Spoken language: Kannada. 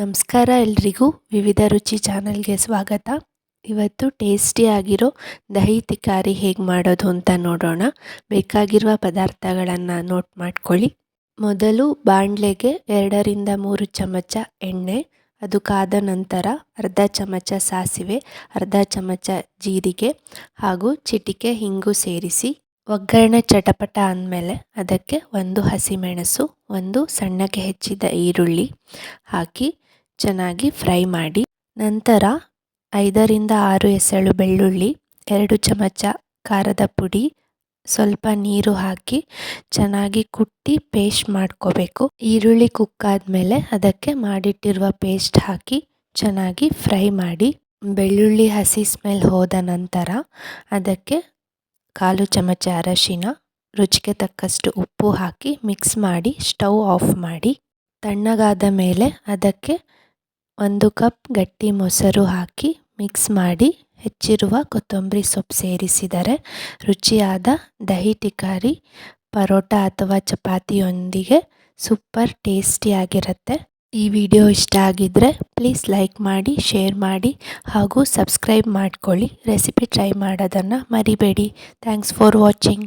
ನಮಸ್ಕಾರ ಎಲ್ರಿಗೂ ವಿವಿಧ ರುಚಿ ಚಾನಲ್ಗೆ ಸ್ವಾಗತ. ಇವತ್ತು ಟೇಸ್ಟಿಯಾಗಿರೋ ದಹಿ ತಿಕಾರಿ ಹೇಗೆ ಮಾಡೋದು ಅಂತ ನೋಡೋಣ. ಬೇಕಾಗಿರುವ ಪದಾರ್ಥಗಳನ್ನು ನೋಟ್ ಮಾಡ್ಕೊಳ್ಳಿ. ಮೊದಲು ಬಾಣಲೆಗೆ 2ರಿಂದ 3 ಚಮಚ ಎಣ್ಣೆ, ಅದು ಕಾದ ನಂತರ ಅರ್ಧ ಚಮಚ ಸಾಸಿವೆ, ಅರ್ಧ ಚಮಚ ಜೀರಿಗೆ ಹಾಗೂ ಚಿಟಿಕೆ ಹಿಂಗು ಸೇರಿಸಿ ಒಗ್ಗರಣೆ ಚಟಪಟ ಅಂದಮೇಲೆ ಅದಕ್ಕೆ 1 ಹಸಿಮೆಣಸು, 1 ಸಣ್ಣಗೆ ಹೆಚ್ಚಿದ ಈರುಳ್ಳಿ ಹಾಕಿ ಚೆನ್ನಾಗಿ ಫ್ರೈ ಮಾಡಿ. ನಂತರ 5ರಿಂದ 6 ಎಸಳು ಬೆಳ್ಳುಳ್ಳಿ, 2 ಚಮಚ ಖಾರದ ಪುಡಿ, ಸ್ವಲ್ಪ ನೀರು ಹಾಕಿ ಚೆನ್ನಾಗಿ ಕುಟ್ಟಿ ಪೇಸ್ಟ್ ಮಾಡ್ಕೋಬೇಕು. ಈರುಳ್ಳಿ ಕುಕ್ಕಾದ್ಮೇಲೆ ಅದಕ್ಕೆ ಮಾಡಿಟ್ಟಿರುವ ಪೇಸ್ಟ್ ಹಾಕಿ ಚೆನ್ನಾಗಿ ಫ್ರೈ ಮಾಡಿ. ಬೆಳ್ಳುಳ್ಳಿ ಹಸಿ ಸ್ಮೆಲ್ ಹೋದ ನಂತರ ಅದಕ್ಕೆ 1/4 ಚಮಚ ಅರಶಿನ, ರುಚಿಗೆ ತಕ್ಕಷ್ಟು ಉಪ್ಪು ಹಾಕಿ ಮಿಕ್ಸ್ ಮಾಡಿ ಸ್ಟವ್ ಆಫ್ ಮಾಡಿ. ತಣ್ಣಗಾದ ಮೇಲೆ ಅದಕ್ಕೆ 1 ಕಪ್ ಗಟ್ಟಿ ಮೊಸರು ಹಾಕಿ ಮಿಕ್ಸ್ ಮಾಡಿ ಹೆಚ್ಚಿರುವ ಕೊತ್ತಂಬರಿ ಸೊಪ್ಪು ಸೇರಿಸಿದರೆ ರುಚಿಯಾದ ದಹಿ ತಿಕಾರಿ ಪರೋಟ ಅಥವಾ ಚಪಾತಿಯೊಂದಿಗೆ ಸೂಪರ್ ಟೇಸ್ಟಿಯಾಗಿರುತ್ತೆ. ಈ ವಿಡಿಯೋ ಇಷ್ಟ ಆಗಿದ್ದರೆ ಪ್ಲೀಸ್ ಲೈಕ್ ಮಾಡಿ, ಶೇರ್ ಮಾಡಿ ಹಾಗೂ ಸಬ್ಸ್ಕ್ರೈಬ್ ಮಾಡ್ಕೊಳ್ಳಿ. ರೆಸಿಪಿ ಟ್ರೈ ಮಾಡೋದನ್ನು ಮರಿಬೇಡಿ. Thanks for watching.